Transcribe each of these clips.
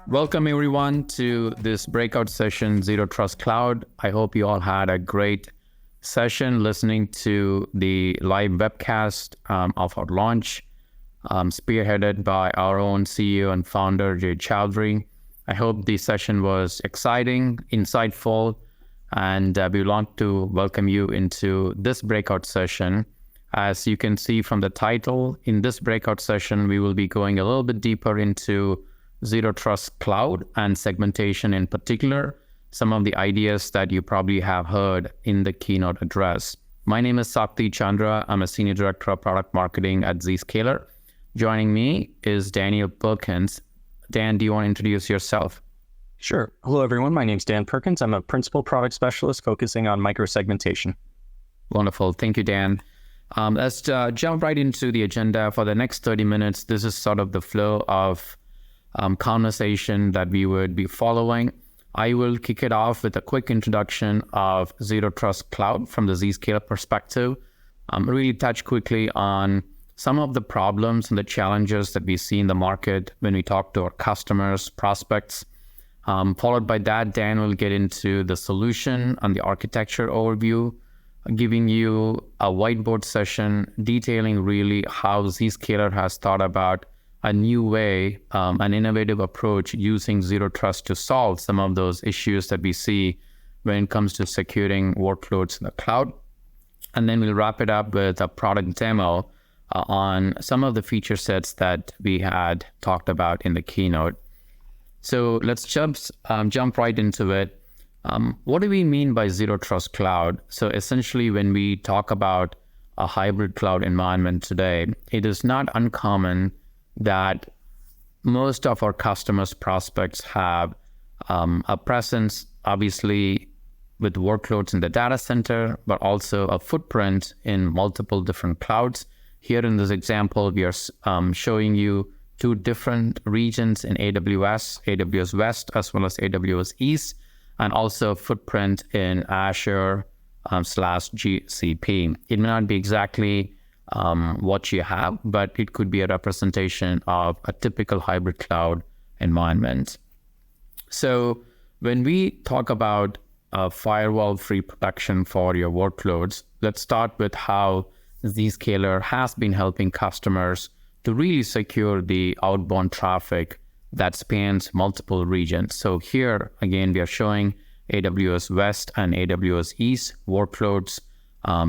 Welcome everyone to this breakout session, Zero Trust Cloud. I hope you all had a great session listening to the live webcast of our launch, spearheaded by our own CEO and founder, Jay Chowdhury. I hope the session was exciting, insightful, and we want to welcome you into this breakout session. As you can see from the title, in this breakout session, we will be going a little bit deeper into Zero Trust Cloud and segmentation in particular, some of the ideas that you probably have heard in the keynote address. My name is Sakti Chandra. I'm a Senior Director of Product Marketing at Zscaler. Joining me is Daniel Perkins. Dan, do you want to introduce yourself? Sure. Hello, everyone. My name's Dan Perkins. I'm a Principal Product Specialist focusing on microsegmentation. Wonderful. Thank you, Dan. Let's jump right into the agenda for the next 30 minutes. This is sort of the flow of conversation that we would be following. I will kick it off with a quick introduction of Zero Trust Cloud from the Zscaler perspective. Really touch quickly on some of the problems and the challenges that we see in the market when we talk to our customers, prospects. Followed by that, Dan will get into the solution and the architecture overview, giving you a whiteboard session detailing really how Zscaler has thought about a new way, an innovative approach using Zero Trust to solve some of those issues that we see when it comes to securing workloads in the cloud. And then we'll wrap it up with a product demo on some of the feature sets that we had talked about in the keynote. So let's jump right into it. What do we mean by Zero Trust Cloud? So essentially, when we talk about a hybrid cloud environment today, it is not uncommon that most of our customers, prospects have a presence, obviously, with workloads in the data center, but also a footprint in multiple different clouds. Here in this example, we are showing you two different regions in AWS West as well as AWS East, and also a footprint in Azure / GCP. It may not be exactly what you have, but it could be a representation of a typical hybrid cloud environment. So when we talk about firewall-free protection for your workloads, let's start with how Zscaler has been helping customers to really secure the outbound traffic that spans multiple regions. So here, again, we are showing AWS West and AWS East workloads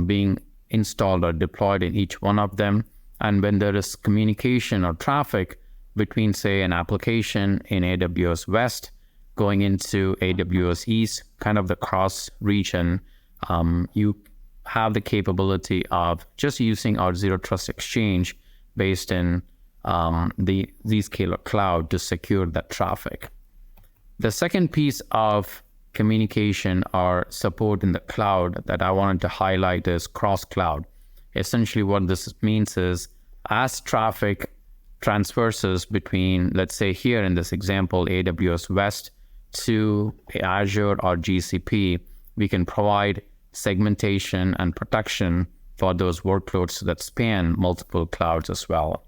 being installed or deployed in each one of them. And when there is communication or traffic between, say, an application in AWS West going into AWS East, kind of the cross region, you have the capability of just using our Zero Trust Exchange based in the Zscaler Cloud to secure that traffic. The second piece of communication or support in the cloud that I wanted to highlight is cross-cloud. Essentially what this means is as traffic transverses between, let's say here in this example, AWS West to Azure or GCP, we can provide segmentation and protection for those workloads that span multiple clouds as well.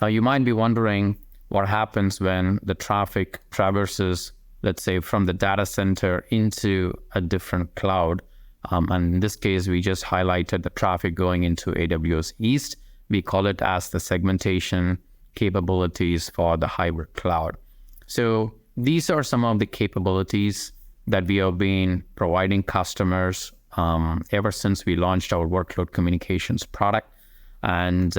Now you might be wondering what happens when the traffic traverses, let's say, from the data center into a different cloud. And in this case, we just highlighted the traffic going into AWS East. We call it as the segmentation capabilities for the hybrid cloud. So these are some of the capabilities that we have been providing customers ever since we launched our workload communications product. And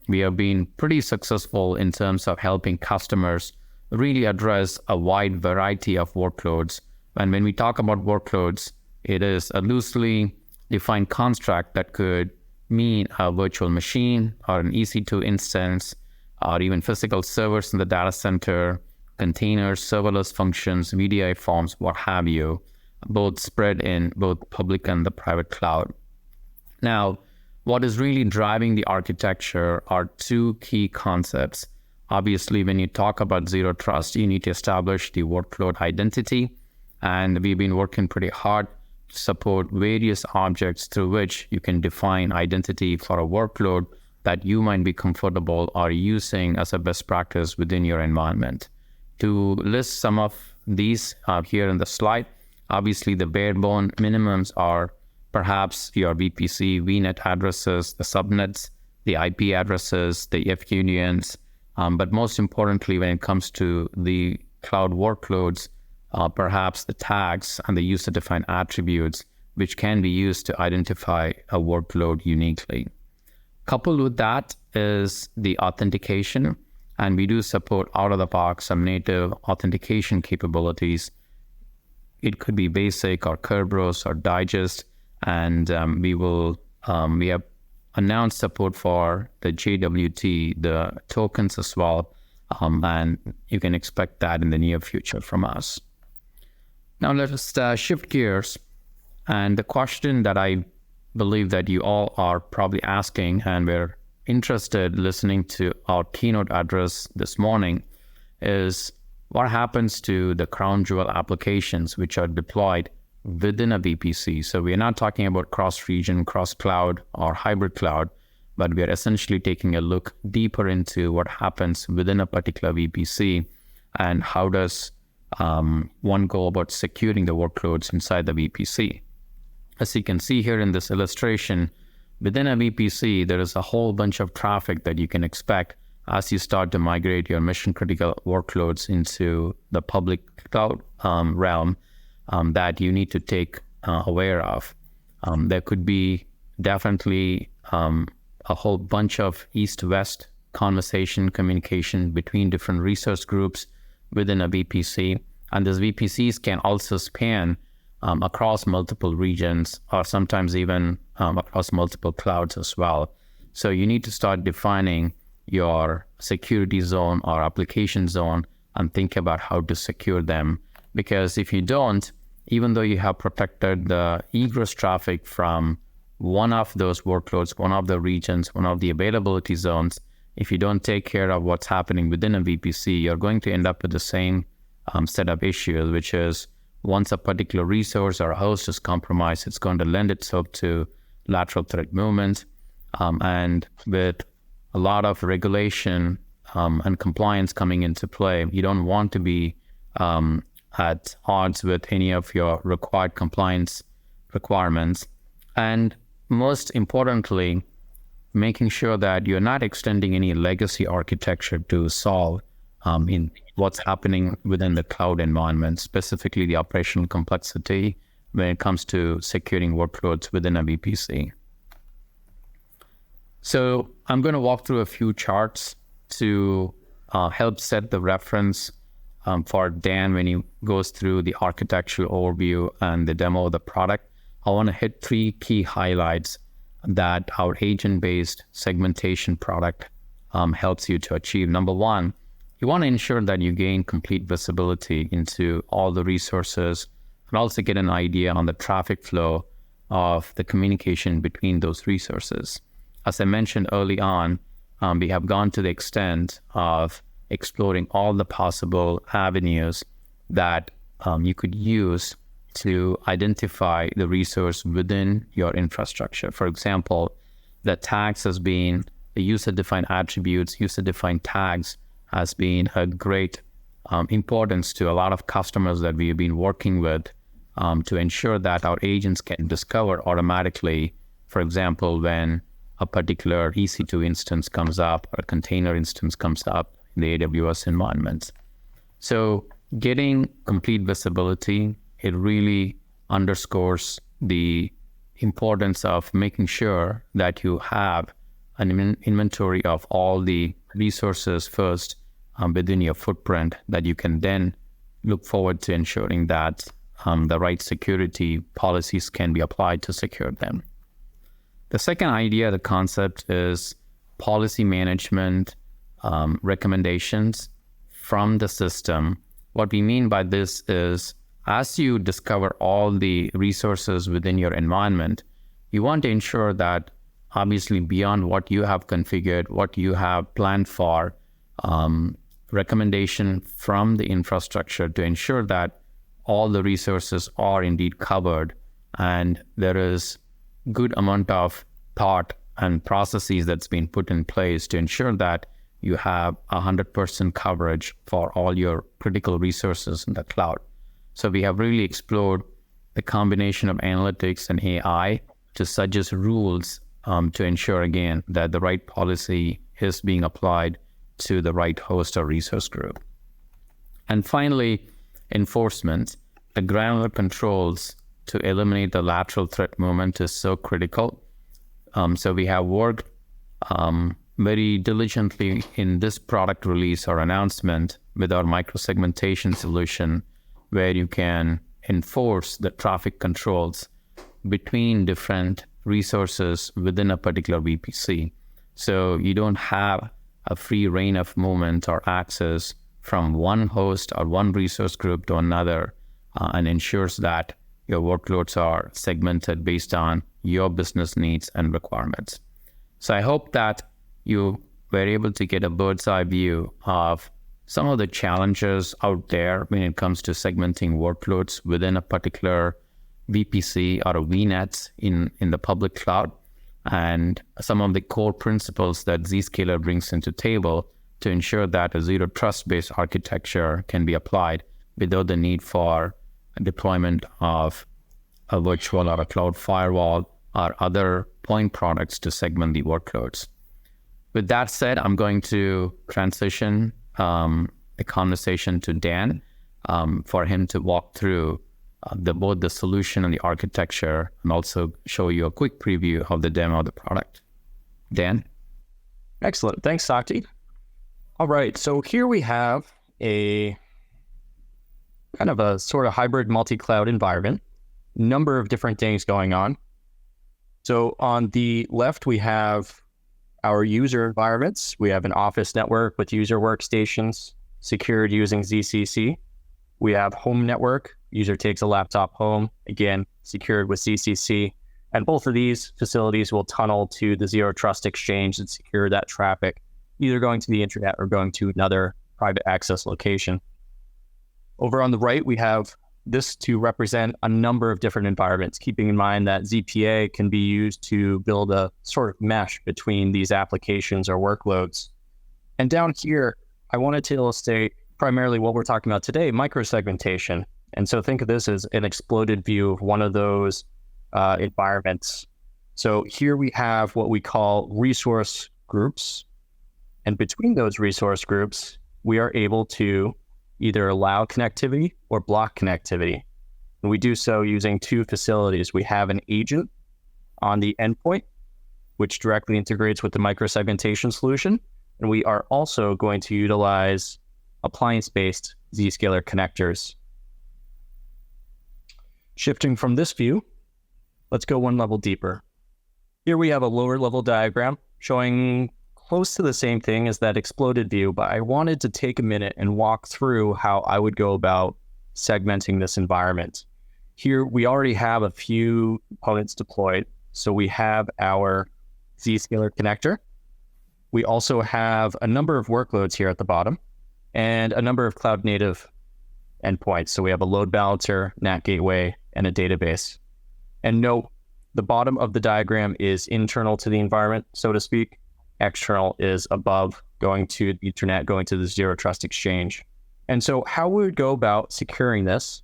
we have been pretty successful in terms of helping customers really address a wide variety of workloads. And when we talk about workloads, it is a loosely defined construct that could mean a virtual machine or an EC2 instance, or even physical servers in the data center, containers, serverless functions, VDI forms, what have you, both spread in both public and the private cloud. Now, what is really driving the architecture are two key concepts. Obviously, when you talk about Zero Trust, you need to establish the workload identity. And we've been working pretty hard to support various objects through which you can define identity for a workload that you might be comfortable or using as a best practice within your environment. To list some of these here in the slide, obviously the bare bone minimums are perhaps your VPC, VNet addresses, the subnets, the IP addresses, the FUDNs, but most importantly, when it comes to the cloud workloads, perhaps the tags and the user-defined attributes, which can be used to identify a workload uniquely. Coupled with that is the authentication, and we do support out-of-the-box some native authentication capabilities. It could be basic or Kerberos or digest, and we have announced support for the JWT, the tokens as well, and you can expect that in the near future from us. Now let us shift gears, and the question that I believe that you all are probably asking, and we're interested listening to our keynote address this morning, is what happens to the crown jewel applications which are deployed within a VPC. So we're not talking about cross-region, cross-cloud, or hybrid cloud, but we are essentially taking a look deeper into what happens within a particular VPC and how does one go about securing the workloads inside the VPC. As you can see here in this illustration, within a VPC, there is a whole bunch of traffic that you can expect as you start to migrate your mission-critical workloads into the public cloud realm that you need to take aware of. There could be definitely a whole bunch of east-west communication between different resource groups within a VPC. And these VPCs can also span across multiple regions or sometimes even across multiple clouds as well. So you need to start defining your security zone or application zone and think about how to secure them. Because if you don't, even though you have protected the egress traffic from one of those workloads, one of the regions, one of the availability zones, if you don't take care of what's happening within a VPC, you're going to end up with the same set of issues, which is once a particular resource or host is compromised, it's going to lend itself to lateral threat movement. And with a lot of regulation and compliance coming into play, you don't want to be at odds with any of your required compliance requirements. And most importantly, making sure that you're not extending any legacy architecture to solve in what's happening within the cloud environment, specifically the operational complexity when it comes to securing workloads within a VPC. So I'm going to walk through a few charts to help set the reference for Dan when he goes through the architectural overview and the demo of the product. I want to hit three key highlights that our agent-based segmentation product helps you to achieve. Number one, you want to ensure that you gain complete visibility into all the resources and also get an idea on the traffic flow of the communication between those resources. As I mentioned early on, we have gone to the extent of exploring all the possible avenues that you could use to identify the resource within your infrastructure. For example, the tags has been the user-defined attributes, user-defined tags has been a great importance to a lot of customers that we have been working with to ensure that our agents can discover automatically, for example, when a particular EC2 instance comes up or a container instance comes up in the AWS environment. So getting complete visibility, it really underscores the importance of making sure that you have an inventory of all the resources first within your footprint that you can then look forward to ensuring that the right security policies can be applied to secure them. The second idea, the concept, is policy management recommendations from the system. What we mean by this is, as you discover all the resources within your environment, you want to ensure that obviously beyond what you have configured, what you have planned for, recommendation from the infrastructure to ensure that all the resources are indeed covered and there is good amount of thought and processes that's been put in place to ensure that you have 100% coverage for all your critical resources in the cloud. So we have really explored the combination of analytics and AI to suggest rules to ensure, again, that the right policy is being applied to the right host or resource group. And finally, enforcement. The granular controls to eliminate the lateral threat movement is so critical. So we have worked very diligently in this product release or announcement with our microsegmentation solution, where you can enforce the traffic controls between different resources within a particular VPC. So you don't have a free reign of movement or access from one host or one resource group to another, and ensures that your workloads are segmented based on your business needs and requirements. So I hope that you were able to get a bird's eye view of some of the challenges out there when it comes to segmenting workloads within a particular VPC or a VNet in the public cloud, and some of the core principles that Zscaler brings into table to ensure that a zero trust-based architecture can be applied without the need for a deployment of a virtual or a cloud firewall or other point products to segment the workloads. With that said, I'm going to transition the conversation to Dan for him to walk through both the solution and the architecture, and also show you a quick preview of the demo of the product. Dan? Excellent. Thanks, Sakti. All right. So here we have a kind of a sort of hybrid multi-cloud environment, number of different things going on. So on the left, we have our user environments. We have an office network with user workstations secured using ZCC. We have home network. User takes a laptop home, again, secured with ZCC. And both of these facilities will tunnel to the Zero Trust Exchange and secure that traffic, either going to the internet or going to another private access location. Over on the right, we have this to represent a number of different environments, keeping in mind that ZPA can be used to build a sort of mesh between these applications or workloads. And down here, I wanted to illustrate primarily what we're talking about today, microsegmentation. And so think of this as an exploded view of one of those environments. So here we have what we call resource groups. And between those resource groups, we are able to either allow connectivity or block connectivity. And we do so using two facilities. We have an agent on the endpoint, which directly integrates with the microsegmentation solution. And we are also going to utilize appliance-based Zscaler connectors. Shifting from this view, let's go one level deeper. Here we have a lower level diagram showing close to the same thing as that exploded view, but I wanted to take a minute and walk through how I would go about segmenting this environment. Here, we already have a few components deployed. So we have our Zscaler connector. We also have a number of workloads here at the bottom and a number of cloud native endpoints. So we have a load balancer, NAT gateway, and a database. And note, the bottom of the diagram is internal to the environment, so to speak. External is above, going to the internet, going to the Zero Trust Exchange. And so how we would go about securing this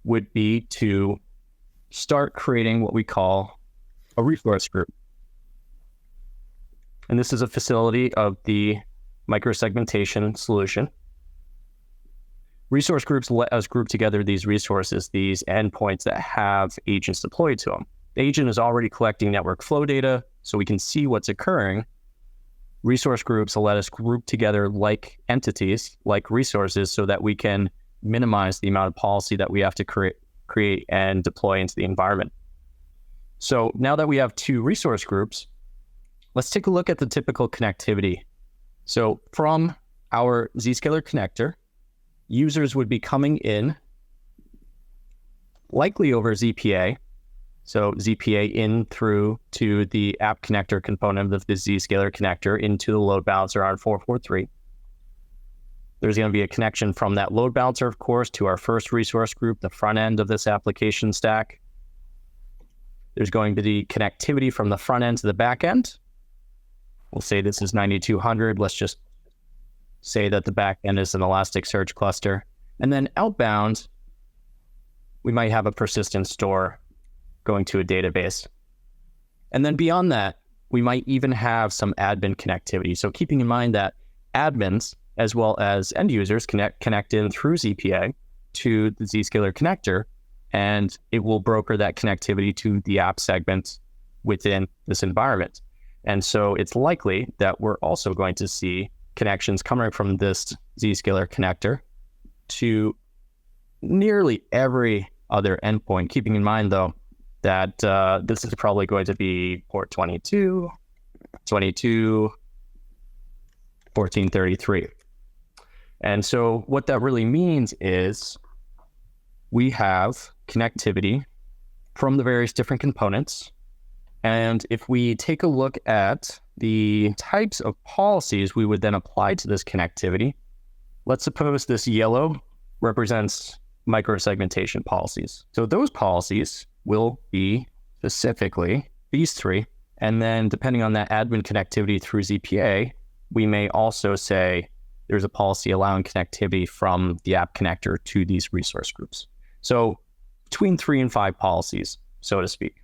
would be to start creating what we call a resource group. And this is a facility of the microsegmentation solution. Resource groups let us group together these resources, these endpoints that have agents deployed to them. The agent is already collecting network flow data, so we can see what's occurring. Resource groups will let us group together like entities, like resources, so that we can minimize the amount of policy that we have to create and deploy into the environment. So now that we have two resource groups, let's take a look at the typical connectivity. So from our Zscaler connector, users would be coming in likely over ZPA. So ZPA in through to the app connector component of the Zscaler connector into the load balancer on 443. There's going to be a connection from that load balancer, of course, to our first resource group, the front end of this application stack. There's going to be connectivity from the front end to the back end. We'll say this is 9200. Let's just say that the back end is an Elasticsearch cluster. And then outbound, we might have a persistent store going to a database. And then beyond that, we might even have some admin connectivity. So keeping in mind that admins, as well as end users, connect in through ZPA to the Zscaler connector, and it will broker that connectivity to the app segments within this environment. And so it's likely that we're also going to see connections coming from this Zscaler connector to nearly every other endpoint, keeping in mind, though, that this is probably going to be port 22, 1433. And so what that really means is we have connectivity from the various different components. And if we take a look at the types of policies we would then apply to this connectivity, let's suppose this yellow represents microsegmentation policies. So those policies will be specifically these three. And then depending on that admin connectivity through ZPA, we may also say there's a policy allowing connectivity from the app connector to these resource groups. So between 3 and 5 policies, so to speak.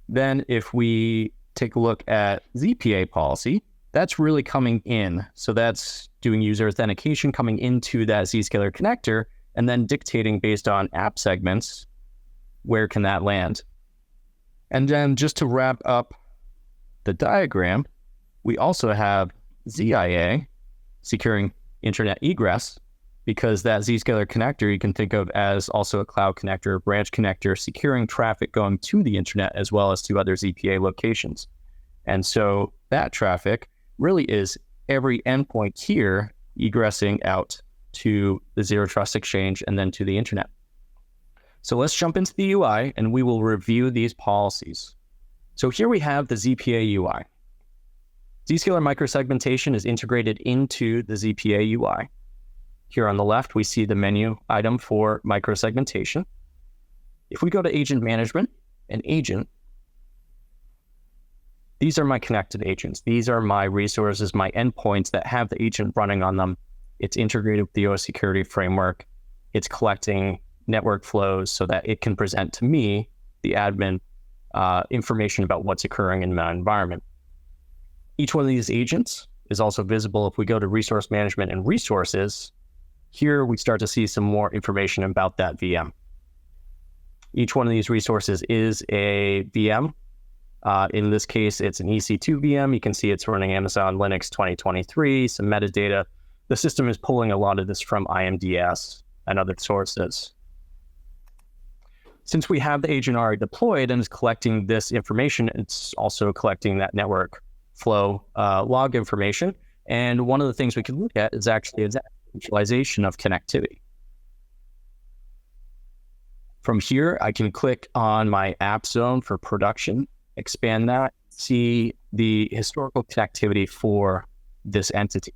Then if we take a look at ZPA policy, that's really coming in. So that's doing user authentication coming into that Zscaler connector and then dictating based on app segments, where can that land? And then just to wrap up the diagram, we also have ZIA, securing internet egress, because that Zscaler connector you can think of as also a cloud connector, branch connector, securing traffic going to the internet as well as to other ZPA locations. And so that traffic really is every endpoint here egressing out to the Zero Trust Exchange and then to the internet. So let's jump into the UI and we will review these policies. So here we have the ZPA UI. Zscaler microsegmentation is integrated into the ZPA UI. Here on the left, we see the menu item for microsegmentation. If we go to agent management, an agent, these are my connected agents. These are my resources, my endpoints that have the agent running on them. It's integrated with the OS security framework. It's collecting network flows so that it can present to me, the admin, information about what's occurring in my environment. Each one of these agents is also visible if we go to resource management and resources. Here we start to see some more information about that VM. Each one of these resources is a VM. In this case, it's an EC2 VM. You can see it's running Amazon Linux 2023, some metadata. The system is pulling a lot of this from IMDS and other sources. Since we have the agent already deployed and is collecting this information, it's also collecting that network flow log information. And one of the things we can look at is actually a visualization of connectivity. From here, I can click on my app zone for production, expand that, see the historical connectivity for this entity.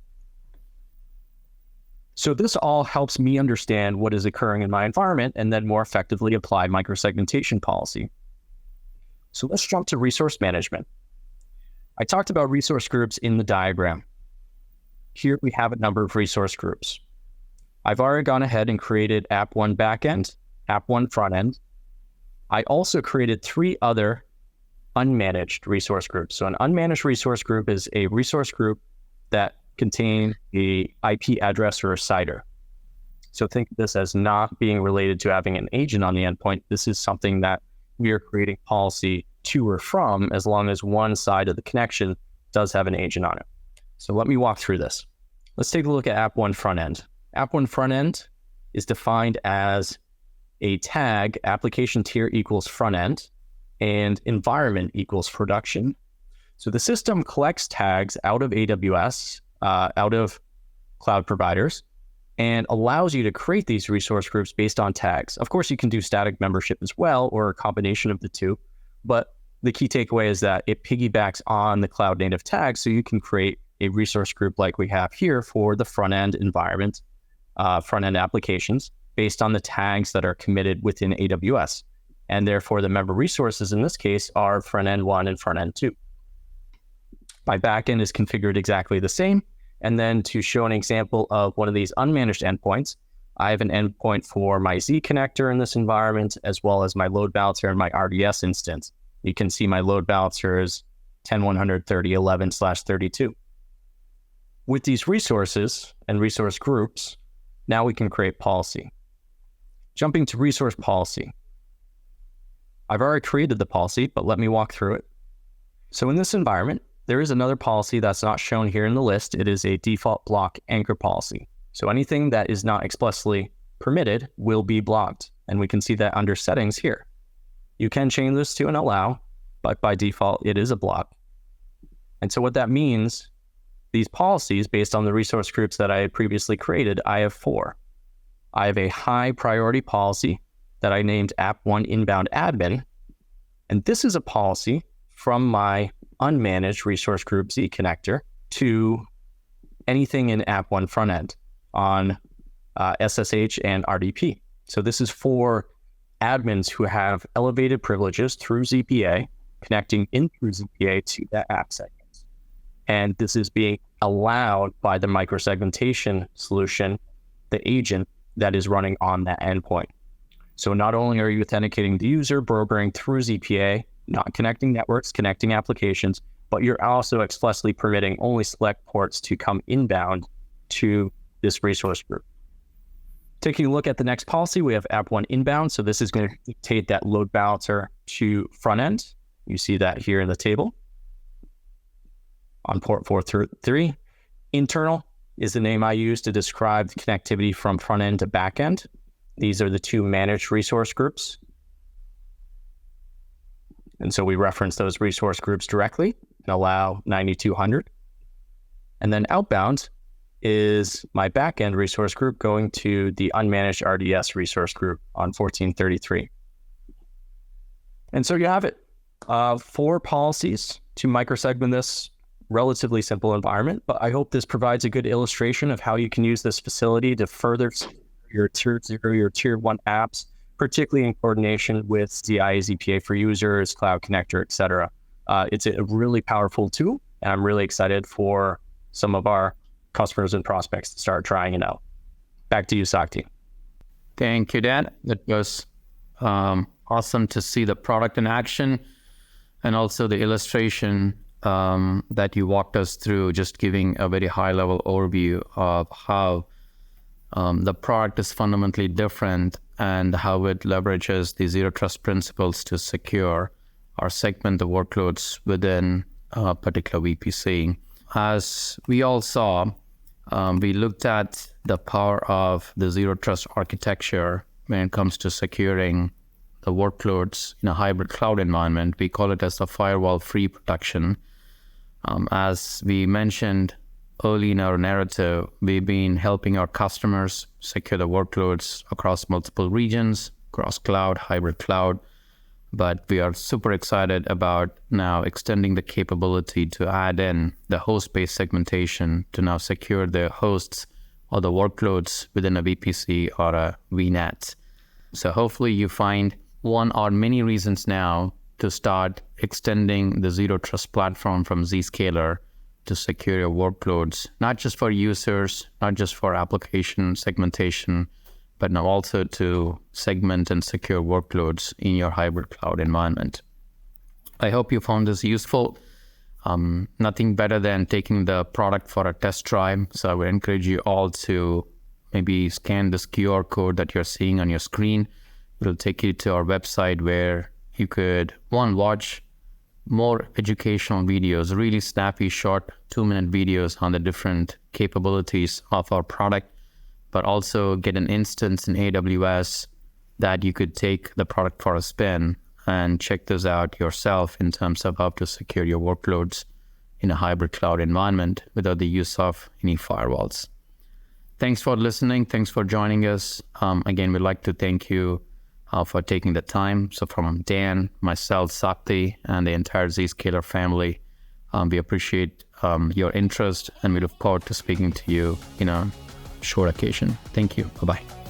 So this all helps me understand what is occurring in my environment and then more effectively apply microsegmentation policy. So let's jump to resource management. I talked about resource groups in the diagram. Here we have a number of resource groups. I've already gone ahead and created App 1 backend, App 1 frontend. I also created 3 other unmanaged resource groups. So an unmanaged resource group is a resource group that contain the IP address or a CIDR. So think of this as not being related to having an agent on the endpoint. This is something that we are creating policy to or from as long as one side of the connection does have an agent on it. So let me walk through this. Let's take a look at App 1 frontend. App 1 frontend is defined as a tag, application tier equals frontend, and environment equals production. So the system collects tags out of AWS, out of cloud providers, and allows you to create these resource groups based on tags. Of course, you can do static membership as well, or a combination of the two, but the key takeaway is that it piggybacks on the cloud native tags, so you can create a resource group like we have here for the front-end environment, front-end applications, based on the tags that are committed within AWS. And therefore, the member resources in this case are front-end 1 and front-end 2. My backend is configured exactly the same. And then to show an example of one of these unmanaged endpoints, I have an endpoint for my Z connector in this environment, as well as my load balancer and my RDS instance. You can see my load balancer is 10.130.11/32. With these resources and resource groups, now we can create policy. Jumping to resource policy. I've already created the policy, but let me walk through it. So in this environment, there is another policy that's not shown here in the list. It is a default block anchor policy. So anything that is not explicitly permitted will be blocked. And we can see that under settings here. You can change this to an allow, but by default, it is a block. And so what that means, these policies, based on the resource groups that I had previously created, I have 4. I have a high priority policy that I named app1 inbound admin. And this is a policy from my unmanaged resource group Z connector to anything in app1 front end on SSH and RDP. So this is for admins who have elevated privileges through ZPA, connecting in through ZPA to that app segment. And this is being allowed by the microsegmentation solution, the agent that is running on that endpoint. So not only are you authenticating the user, brokering through ZPA, not connecting networks, connecting applications, but you're also expressly permitting only select ports to come inbound to this resource group. Taking a look at the next policy, we have app1 inbound. So this is going to dictate that load balancer to front end. You see that here in the table on port 433. Internal is the name I use to describe the connectivity from front end to back end. These are the 2 managed resource groups. And so we reference those resource groups directly and allow 9200. And then outbound is my backend resource group going to the unmanaged RDS resource group on 1433. And so you have it. 4 policies to microsegment this relatively simple environment, but I hope this provides a good illustration of how you can use this facility to further your tier 0, your tier 1 apps, particularly in coordination with ZIA, ZPA for users, Cloud Connector, et cetera. It's a really powerful tool, and I'm really excited for some of our customers and prospects to start trying it out. Back to you, Sakti. Thank you, Dan. It was awesome to see the product in action and also the illustration that you walked us through, just giving a very high-level overview of how the product is fundamentally different and how it leverages the zero trust principles to secure or segment the workloads within a particular VPC. As we all saw, we looked at the power of the zero trust architecture when it comes to securing the workloads in a hybrid cloud environment. We call it as the firewall-free protection. As we mentioned early in our narrative, we've been helping our customers secure the workloads across multiple regions, across cloud, hybrid cloud. But we are super excited about now extending the capability to add in the host-based segmentation to now secure the hosts or the workloads within a VPC or a VNet. So hopefully you find one or many reasons now to start extending the Zero Trust platform from Zscaler to secure your workloads, not just for users, not just for application segmentation, but now also to segment and secure workloads in your hybrid cloud environment. I hope you found this useful. Nothing better than taking the product for a test drive. So I would encourage you all to maybe scan this QR code that you're seeing on your screen. It'll take you to our website where you could, watch more educational videos, really snappy, short 2-minute videos on the different capabilities of our product, but also get an instance in AWS that you could take the product for a spin and check this out yourself in terms of how to secure your workloads in a hybrid cloud environment without the use of any firewalls. Thanks for listening. Thanks for joining us. Again, we'd like to thank you for taking the time. So from Dan, myself, Sakti, and the entire Zscaler family, we appreciate your interest, and we look forward to speaking to you in a short occasion. Thank you. Bye-bye.